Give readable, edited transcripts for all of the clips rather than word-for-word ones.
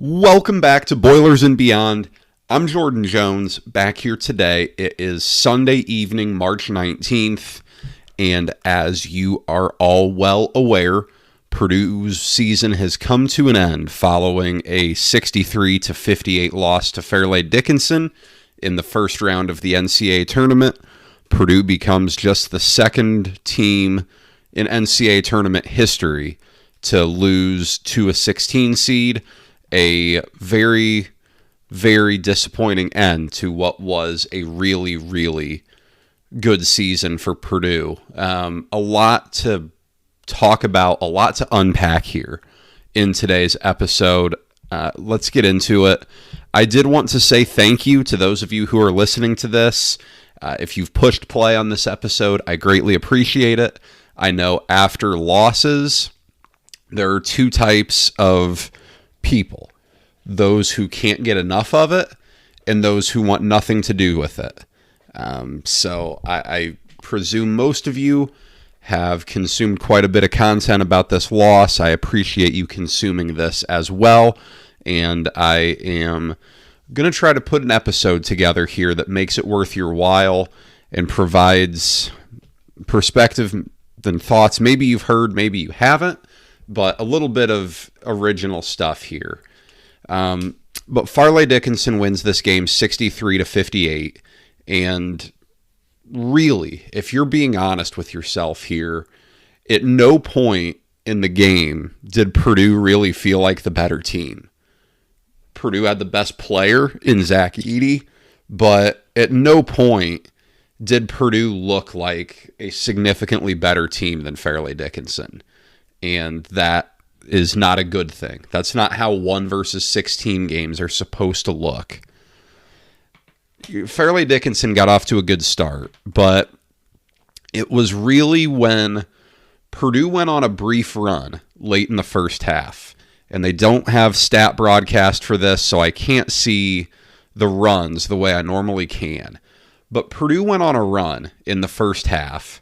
Welcome back to Boilers and Beyond. I'm Jordan Jones, back here today. It is Sunday evening, March 19th, and as you are all well aware, Purdue's season has come to an end following a 63-58 loss to Fairleigh Dickinson in the first round of the NCAA Tournament. Purdue becomes just the second team in NCAA Tournament history to lose to a 16 seed. A very, very disappointing end to what was a really, really good season for Purdue. A lot to talk about, a lot to unpack here in today's episode. Let's get into it. I did want to say thank you to those of you who are listening to this. If you've pushed play on this episode, I greatly appreciate it. I know after losses, there are two types of people: those who can't get enough of it and those who want nothing to do with it. So I presume most of you have consumed quite a bit of content about this loss. I appreciate you consuming this as well, and I am going to try to put an episode together here that makes it worth your while and provides perspective and thoughts. Maybe you've heard, maybe you haven't, but a little bit of original stuff here. But Fairleigh Dickinson wins this game 63-58, and really, if you're being honest with yourself here, at no point in the game did Purdue really feel like the better team. Purdue had the best player in Zach Edey, but at no point did Purdue look like a significantly better team than Fairleigh Dickinson, and that is not a good thing. That's not how 1 versus 16 games are supposed to look. Fairleigh Dickinson got off to a good start, but it was really when Purdue went on a brief run late in the first half, and they don't have stat broadcast for this, so I can't see the runs the way I normally can. But Purdue went on a run in the first half,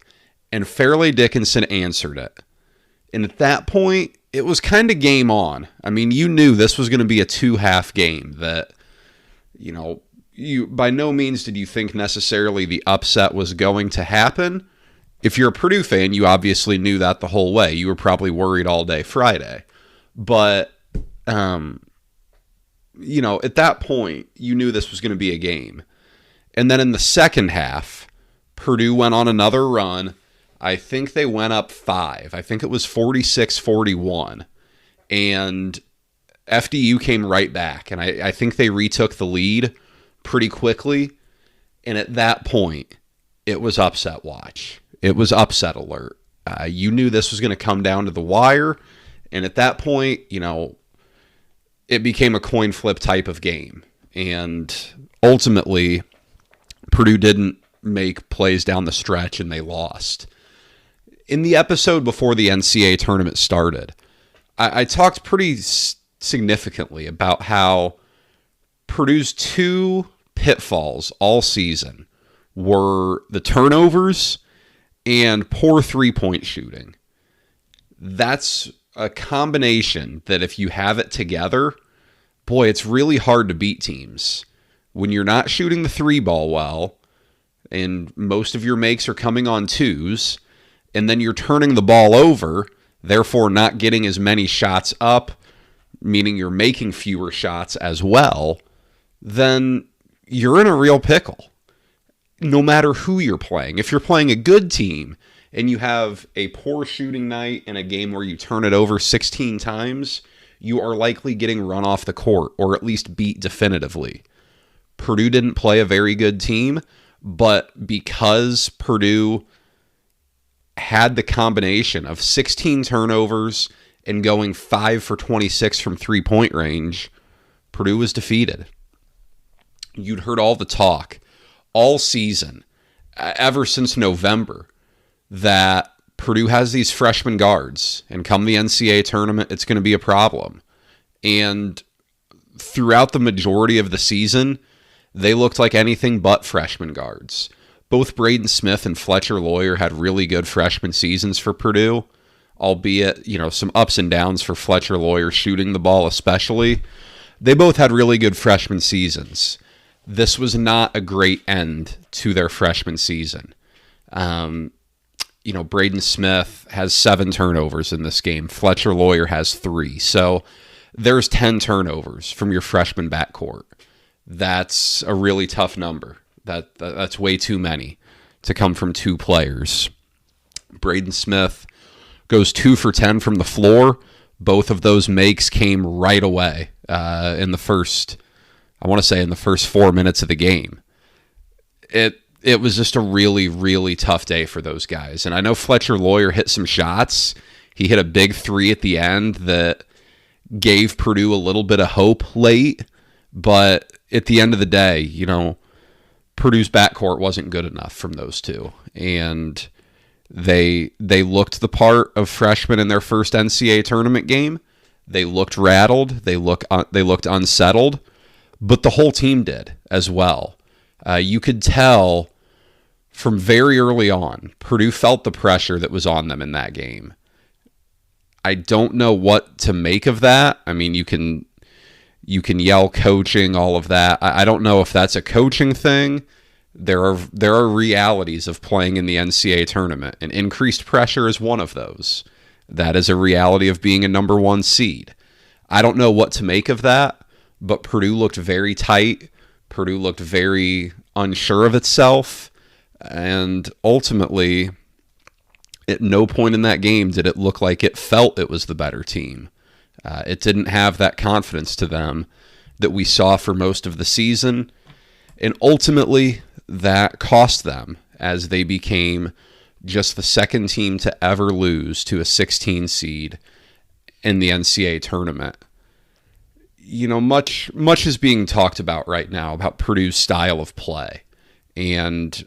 and Fairleigh Dickinson answered it. And at that point, it was kind of game on. I mean, you knew this was going to be a 2-half game that, you by no means did you think necessarily the upset was going to happen. If you're a Purdue fan, you obviously knew that the whole way. You were probably worried all day Friday. But, at that point, you knew this was going to be a game. And then in the second half, Purdue went on another run. I think they went up 5. I think it was 46-41. And FDU came right back. And I think they retook the lead pretty quickly. And at that point, it was upset watch. It was upset alert. You knew this was going to come down to the wire. And at that point, it became a coin flip type of game. And ultimately, Purdue didn't make plays down the stretch and they lost. In the episode before the NCAA tournament started, I talked pretty significantly about how Purdue's 2 pitfalls all season were the turnovers and poor three-point shooting. That's a combination that if you have it together, boy, it's really hard to beat teams. When you're not shooting the 3-ball well, and most of your makes are coming on 2s, and then you're turning the ball over, therefore not getting as many shots up, meaning you're making fewer shots as well, then you're in a real pickle. No matter who you're playing. If you're playing a good team and you have a poor shooting night in a game where you turn it over 16 times, you are likely getting run off the court or at least beat definitively. Purdue didn't play a very good team, but because Purdue had the combination of 16 turnovers and going 5 for 26 from three-point range, Purdue was defeated. You'd heard all the talk all season, ever since November, that Purdue has these freshman guards, and come the NCAA tournament, it's going to be a problem. And throughout the majority of the season, they looked like anything but freshman guards. Both Braden Smith and Fletcher Loyer had really good freshman seasons for Purdue, albeit, some ups and downs for Fletcher Loyer shooting the ball especially. they both had really good freshman seasons. This was not a great end to their freshman season. Braden Smith has 7 turnovers in this game. Fletcher Loyer has 3. So there's 10 turnovers from your freshman backcourt. That's a really tough number. That's way too many to come from 2 players. Braden Smith goes 2 for 10 from the floor. Both of those makes came right away in the first 4 minutes of the game. It was just a really, really tough day for those guys. And I know Fletcher Loyer hit some shots. He hit a big 3 at the end that gave Purdue a little bit of hope late. But at the end of the day, Purdue's backcourt wasn't good enough from those 2. And they looked the part of freshmen in their first NCAA tournament game. They looked rattled. They looked unsettled. But the whole team did as well. You could tell from very early on, Purdue felt the pressure that was on them in that game. I don't know what to make of that. I mean, you can yell coaching, all of that. I don't know if that's a coaching thing. There are realities of playing in the NCAA tournament, and increased pressure is one of those. That is a reality of being a number 1 seed. I don't know what to make of that, but Purdue looked very tight. Purdue looked very unsure of itself, and ultimately, at no point in that game did it look like it felt it was the better team. It didn't have that confidence to them that we saw for most of the season, and ultimately, that cost them as they became just the second team to ever lose to a 16 seed in the NCAA tournament. Much is being talked about right now about Purdue's style of play and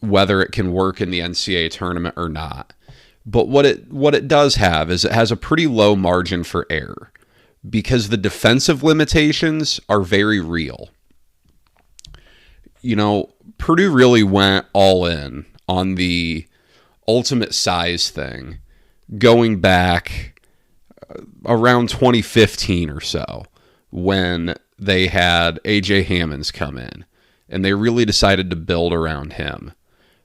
whether it can work in the NCAA tournament or not. But what it does have is it has a pretty low margin for error because the defensive limitations are very real. Purdue really went all in on the ultimate size thing going back around 2015 or so when they had A.J. Hammonds come in, and they really decided to build around him.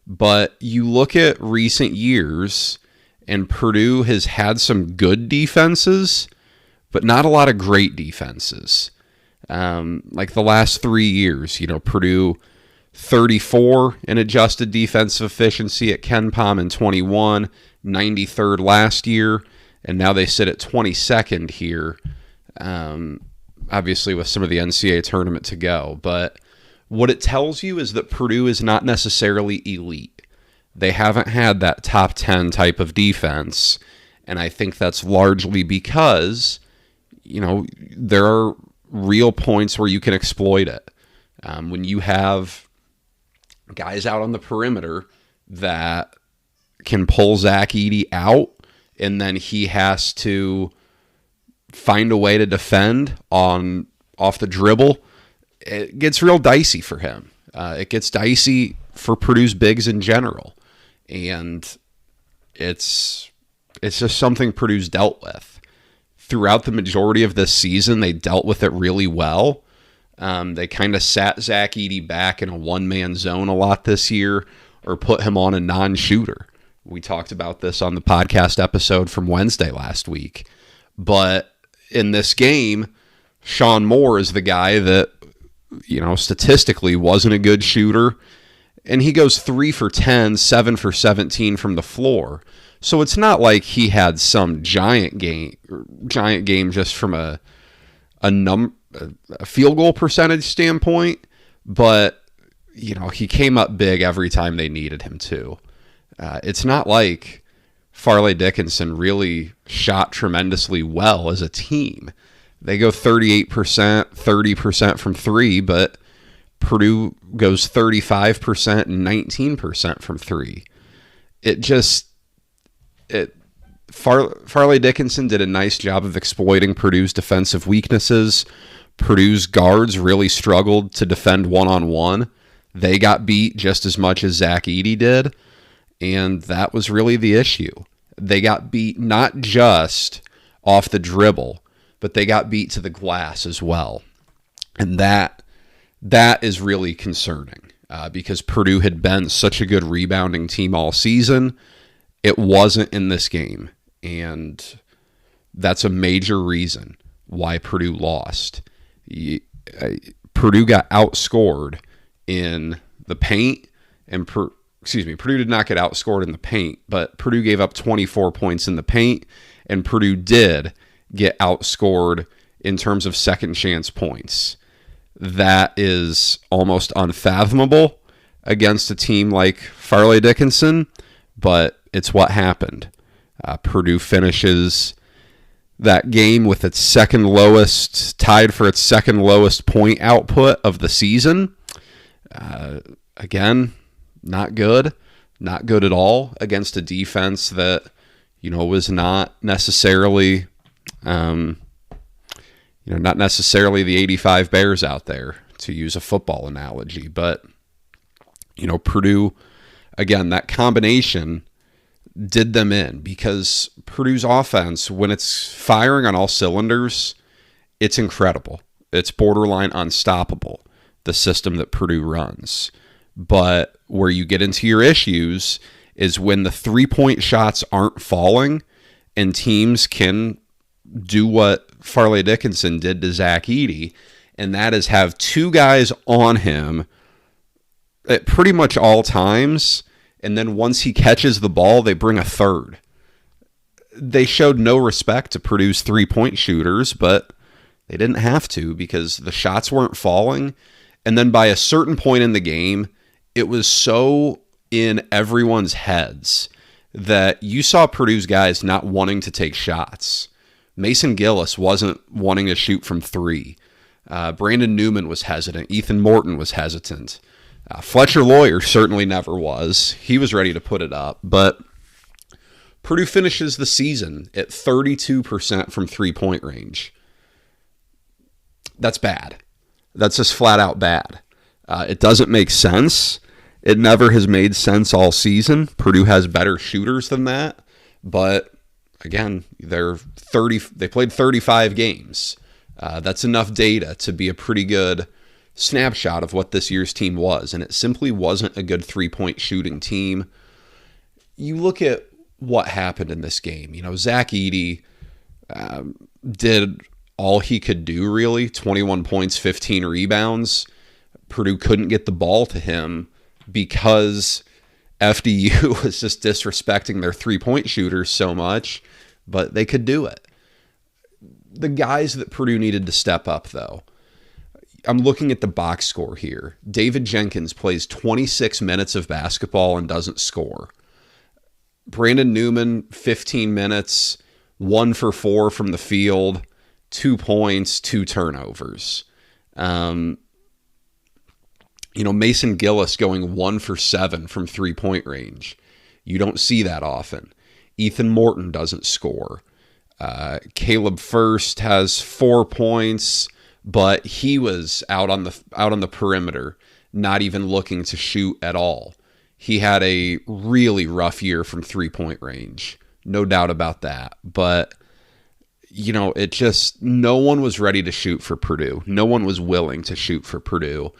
But you look at recent years, and Purdue has had some good defenses, but not a lot of great defenses. Like the last 3 years, Purdue 34 in adjusted defensive efficiency at KenPom in 21, 93rd last year, and now they sit at 22nd here, obviously with some of the NCAA tournament to go. But what it tells you is that Purdue is not necessarily elite. They haven't had that top 10 type of defense, and I think that's largely because, there are real points where you can exploit it. When you have guys out on the perimeter that can pull Zach Edey out, and then he has to find a way to defend off the dribble, it gets real dicey for him. It gets dicey for Purdue's bigs in general. And it's just something Purdue's dealt with. Throughout the majority of this season, they dealt with it really well. They kind of sat Zach Edey back in a one-man zone a lot this year, or put him on a non-shooter. We talked about this on the podcast episode from Wednesday last week. But in this game, Sean Moore is the guy that, statistically wasn't a good shooter. And he goes 3 for 10, 7 for 17 from the floor. So it's not like he had some giant game just from a field goal percentage standpoint. But, he came up big every time they needed him to. It's not like Fairleigh Dickinson really shot tremendously well as a team. They go 38%, 30% from 3, but Purdue goes 35% and 19% from 3. Fairleigh Dickinson did a nice job of exploiting Purdue's defensive weaknesses. Purdue's guards really struggled to defend one-on-one. They got beat just as much as Zach Edey did, and that was really the issue. They got beat not just off the dribble, but they got beat to the glass as well. And that is really concerning because Purdue had been such a good rebounding team all season. It wasn't in this game, and that's a major reason why Purdue lost. Purdue got outscored in the paint, and Purdue did not get outscored in the paint, but Purdue gave up 24 points in the paint, and Purdue did get outscored in terms of second chance points. That is almost unfathomable against a team like Fairleigh Dickinson, but it's what happened. Purdue finishes that game with its second lowest, tied for its second lowest point output of the season. Again, not good at all against a defense that, was not necessarily, not necessarily the 85 Bears out there, to use a football analogy. But, Purdue, again, that combination did them in, because Purdue's offense, when it's firing on all cylinders, it's incredible. It's borderline unstoppable, the system that Purdue runs. But where you get into your issues is when the three-point shots aren't falling and teams can do what Fairleigh Dickinson did to Zach Edey, and that is have two guys on him at pretty much all times, and then once he catches the ball, they bring a third. They showed no respect to Purdue's three-point shooters, but they didn't have to because the shots weren't falling. And then by a certain point in the game, it was so in everyone's heads that you saw Purdue's guys not wanting to take shots. Mason Gillis wasn't wanting to shoot from three. Brandon Newman was hesitant. Ethan Morton was hesitant. Fletcher Lawyer certainly never was. He was ready to put it up. But Purdue finishes the season at 32% from three-point range. That's bad. That's just flat out bad. It doesn't make sense. It never has made sense all season. Purdue has better shooters than that. But again, they played 35 games. That's enough data to be a pretty good snapshot of what this year's team was, and it simply wasn't a good three-point shooting team. You look at what happened in this game. Zach Edey did all he could do, really. 21 points, 15 rebounds. Purdue couldn't get the ball to him because FDU was just disrespecting their three-point shooters so much, but they could do it. The guys that Purdue needed to step up, though, I'm looking at the box score here. David Jenkins plays 26 minutes of basketball and doesn't score. Brandon Newman, 15 minutes, 1 for 4 from the field, 2 points, 2 turnovers. Mason Gillis going 1 for 7 from three-point range. You don't see that often. Ethan Morton doesn't score. Caleb First has 4 points, but he was out on the perimeter, not even looking to shoot at all. He had a really rough year from three-point range, no doubt about that. But no one was ready to shoot for Purdue. No one was willing to shoot for Purdue.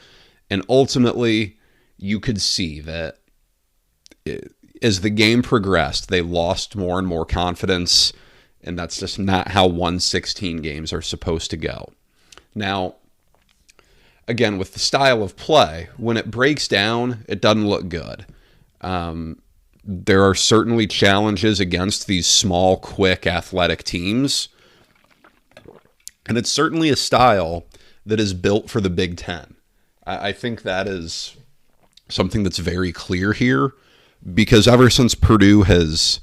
And ultimately, you could see that as the game progressed, they lost more and more confidence, and that's just not how 1-16 games are supposed to go. Now, again, with the style of play, when it breaks down, it doesn't look good. There are certainly challenges against these small, quick, athletic teams, and it's certainly a style that is built for the Big Ten. I think that is something that's very clear here, because ever since Purdue has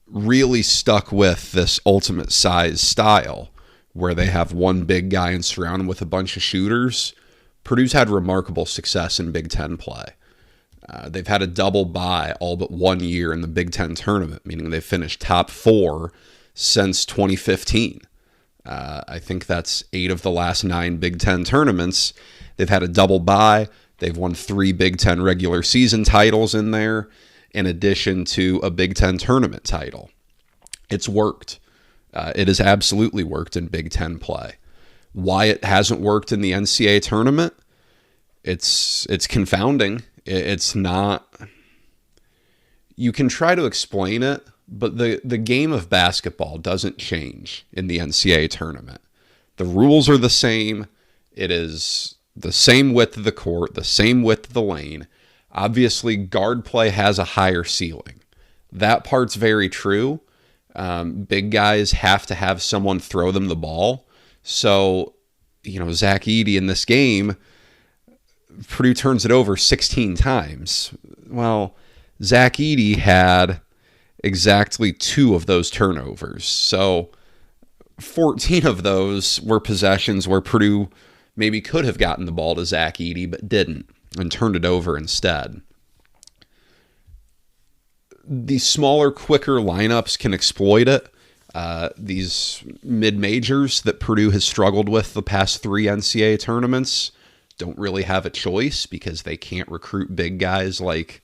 really stuck with this ultimate size style, where they have one big guy and surround him with a bunch of shooters, Purdue's had remarkable success in Big Ten play. They've had a double bye all but 1 year in the Big Ten tournament, meaning they've finished top 4 since 2015. I think that's 8 of the last 9 Big Ten tournaments. They've had a double bye. They've won 3 Big Ten regular season titles in there, in addition to a Big Ten tournament title. It's worked. It has absolutely worked in Big Ten play. Why it hasn't worked in the NCAA tournament, it's confounding. It's not. You can try to explain it, but the game of basketball doesn't change in the NCAA tournament. The rules are the same. It is the same width of the court, the same width of the lane. Obviously, guard play has a higher ceiling. That part's very true. Big guys have to have someone throw them the ball. So, Zach Edey in this game, Purdue turns it over 16 times. Well, Zach Edey had exactly 2 of those turnovers. So 14 of those were possessions where Purdue maybe could have gotten the ball to Zach Edey, but didn't, and turned it over instead. These smaller, quicker lineups can exploit it. These mid-majors that Purdue has struggled with the past 3 NCAA tournaments don't really have a choice because they can't recruit big guys like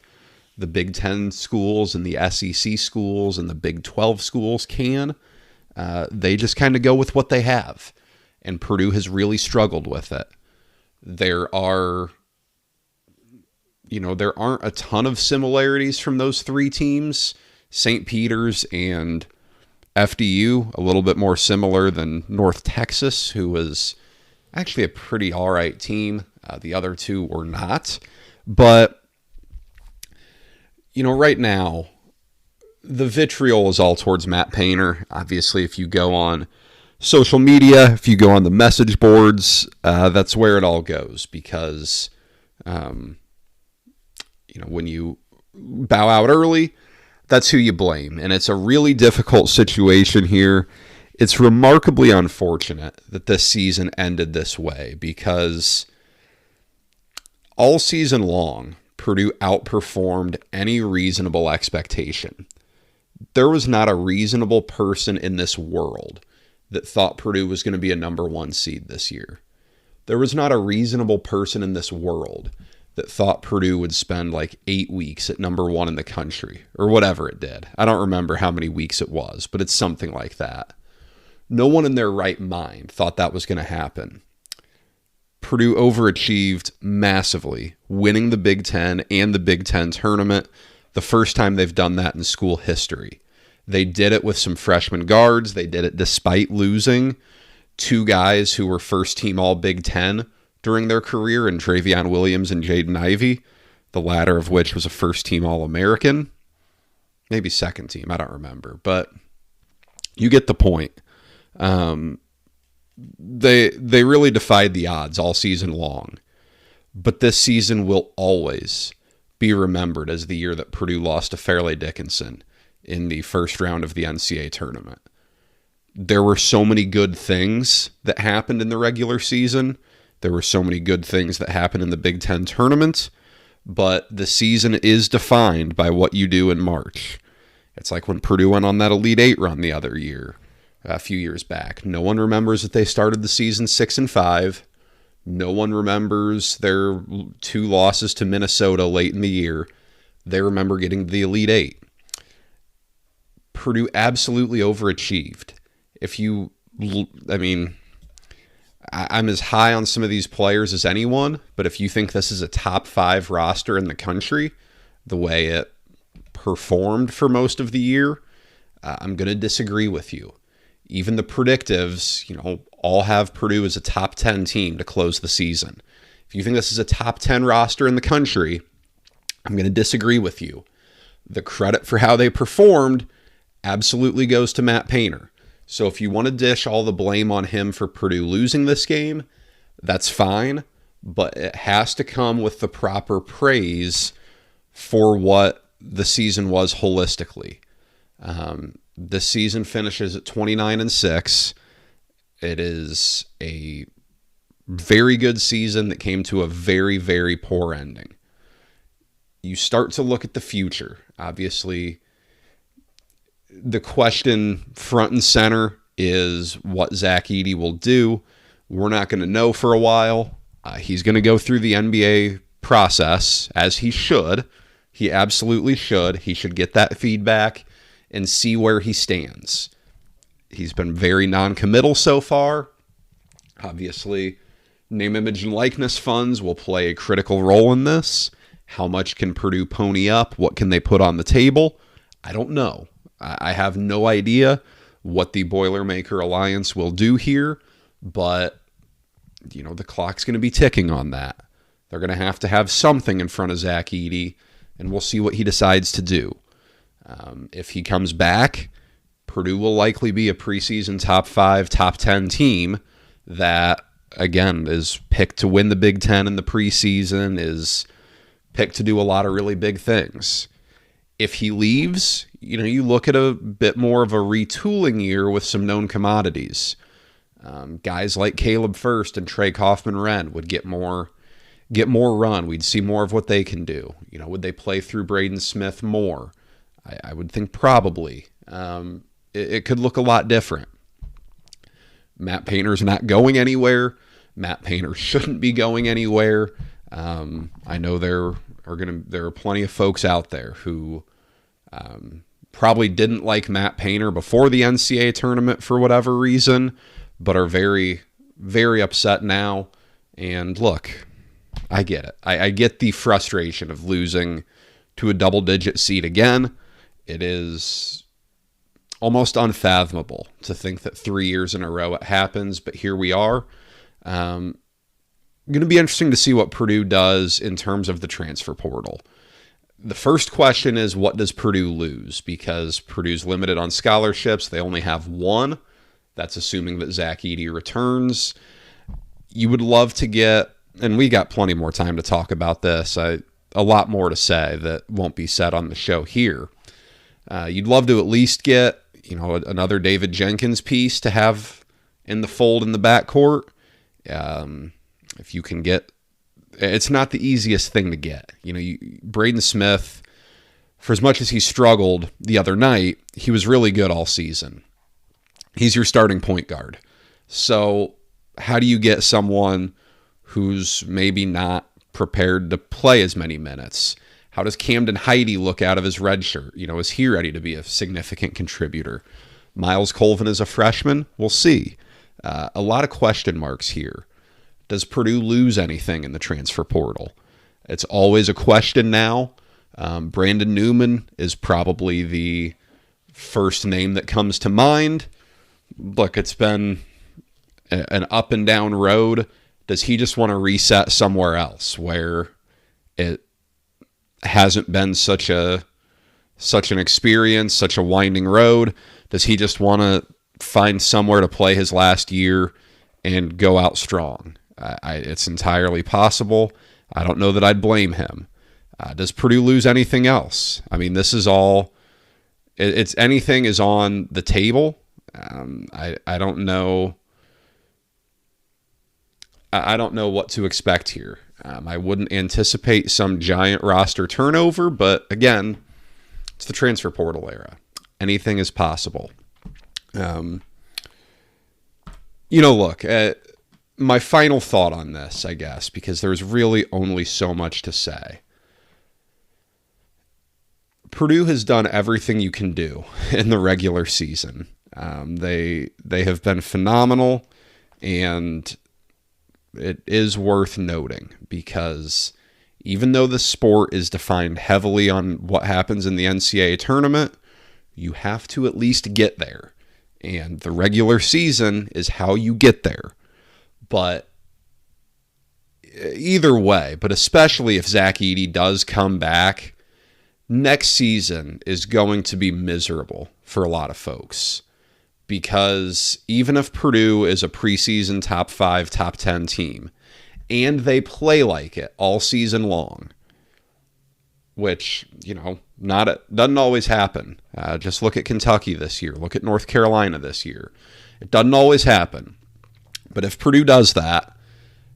the Big Ten schools and the SEC schools and the Big 12 schools can. They just kind of go with what they have. And Purdue has really struggled with it. There aren't a ton of similarities from those 3 teams. St. Peter's and FDU, a little bit more similar than North Texas, who was actually a pretty all right team. The other 2 were not. But, right now, the vitriol is all towards Matt Painter. Obviously, if you go on social media, if you go on the message boards, that's where it all goes because, when you bow out early, that's who you blame. And it's a really difficult situation here. It's remarkably unfortunate that this season ended this way because all season long, Purdue outperformed any reasonable expectation. There was not a reasonable person in this world that thought Purdue was going to be a number 1 seed this year. There was not a reasonable person in this world that thought Purdue would spend like 8 weeks at number 1 in the country, or whatever it did. I don't remember how many weeks it was, but it's something like that. No one in their right mind thought that was going to happen. Purdue overachieved massively, winning the Big Ten and the Big Ten tournament, the first time they've done that in school history. They did it with some freshman guards. They did it despite losing 2 guys who were first-team All-Big Ten during their career in Travion Williams and Jaden Ivey, the latter of which was a first-team All-American. Maybe second team, I don't remember. But you get the point. They really defied the odds all season long. But this season will always be remembered as the year that Purdue lost to Fairleigh Dickinson in the first round of the NCAA tournament. There were so many good things that happened in the regular season. There were so many good things that happened in the Big Ten tournament, but the season is defined by what you do in March. It's like when Purdue went on that Elite 8 run the other year, a few years back. No one remembers that they started the season 6-5. No one remembers their 2 losses to Minnesota late in the year. They remember getting to the Elite 8. Purdue absolutely overachieved. I'm as high on some of these players as anyone, but if you think this is a top 5 roster in the country, the way it performed for most of the year, I'm going to disagree with you. Even the predictives, all have Purdue as a top 10 team to close the season. If you think this is a top 10 roster in the country, I'm going to disagree with you. The credit for how they performed absolutely goes to Matt Painter. So if you want to dish all the blame on him for Purdue losing this game, that's fine, but it has to come with the proper praise for what the season was holistically. This season finishes at 29-6. It is a very good season that came to a very, very poor ending. You start to look at the future. Obviously, the question front and center is what Zach Edey will do. We're not going to know for a while. He's going to go through the NBA process, as he should. He absolutely should. He should get that feedback and see where he stands. He's been very non-committal so far. Obviously, name, image, and likeness funds will play a critical role in this. How much can Purdue pony up? What can they put on the table? I don't know. I have no idea what the Boilermaker Alliance will do here, but the clock's going to be ticking on that. They're going to have something in front of Zach Edey, and we'll see what he decides to do. If he comes back, Purdue will likely be a preseason top 5, top 10 team that, again, is picked to win the Big Ten in the preseason, is picked to do a lot of really big things. If he leaves, you look at a bit more of a retooling year with some known commodities. Guys like Caleb First and Trey Kaufman-Renn would get more run. We'd see more of what they can do. Would they play through Braden Smith more? I would think probably. It could look a lot different. Matt Painter's not going anywhere. Matt Painter shouldn't be going anywhere. I know there are plenty of folks out there who probably didn't like Matt Painter before the NCAA tournament for whatever reason, but are very, very upset now. And look, I get it. I get the frustration of losing to a double-digit seed again. It is almost unfathomable to think that 3 years in a row it happens, but here we are. Going to be interesting to see what Purdue does in terms of the transfer portal. The first question is, what does Purdue lose? Because Purdue's limited on scholarships. They only have one. That's assuming that Zach Edey returns. You would love to get, and we got plenty more time to talk about this, a lot more to say that won't be said on the show here. You'd love to at least get, another David Jenkins piece to have in the fold in the backcourt. If you can get, it's not the easiest thing to get. Braden Smith, for as much as he struggled the other night, he was really good all season. He's your starting point guard. So how do you get someone who's maybe not prepared to play as many minutes? How does Camden Heide look out of his red shirt? Is he ready to be a significant contributor? Miles Colvin is a freshman. We'll see. A lot of question marks here. Does Purdue lose anything in the transfer portal? It's always a question now. Brandon Newman is probably the first name that comes to mind. Look, it's been an up and down road. Does he just want to reset somewhere else where it hasn't been such an experience, such a winding road? Does he just want to find somewhere to play his last year and go out strong? It's entirely possible. I don't know that I'd blame him. Does Purdue lose anything else? I mean, this is all. It's anything is on the table. I don't know. I don't know what to expect here. I wouldn't anticipate some giant roster turnover, but again, it's the transfer portal era. Anything is possible. Look, my final thought on this, I guess, because there's really only so much to say. Purdue has done everything you can do in the regular season. They have been phenomenal, and it is worth noting because even though the sport is defined heavily on what happens in the NCAA tournament, you have to at least get there. And the regular season is how you get there. But either way, but especially if Zach Edey does come back, next season is going to be miserable for a lot of folks. Because even if Purdue is a preseason top 5, top 10 team, and they play like it all season long, which, doesn't always happen. Just look at Kentucky this year. Look at North Carolina this year. It doesn't always happen. But if Purdue does that,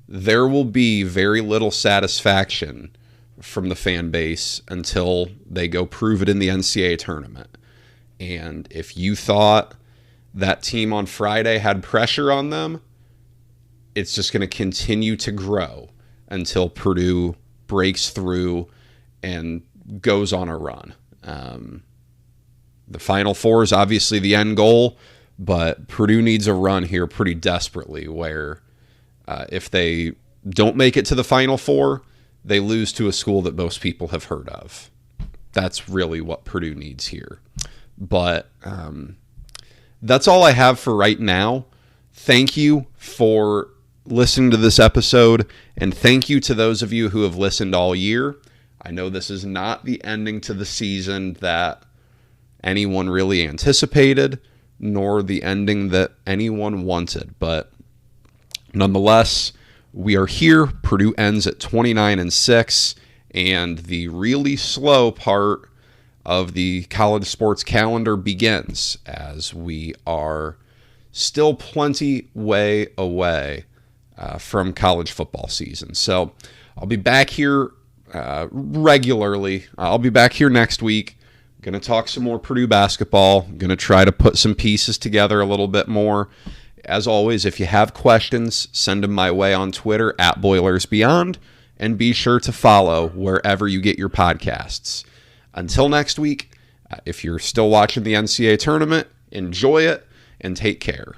there will be very little satisfaction from the fan base until they go prove it in the NCAA tournament. And if you thought that team on Friday had pressure on them, it's just going to continue to grow until Purdue breaks through and goes on a run. The Final Four is obviously the end goal, But Purdue needs a run here pretty desperately where if they don't make it to the Final Four, they lose to a school that most people have heard of. That's really what Purdue needs here. But that's all I have for right now. Thank you for listening to this episode, and thank you to those of you who have listened all year. I know this is not the ending to the season that anyone really anticipated, nor the ending that anyone wanted, but nonetheless, we are here. Purdue ends at 29-6, and the really slow part of the college sports calendar begins, as we are still plenty way away from college football season. So I'll be back here regularly. I'll be back here next week. Going to talk some more Purdue basketball. Going to try to put some pieces together a little bit more. As always, if you have questions, send them my way on Twitter @BoilersBeyond, and be sure to follow wherever you get your podcasts. Until next week, if you're still watching the NCAA Tournament, enjoy it and take care.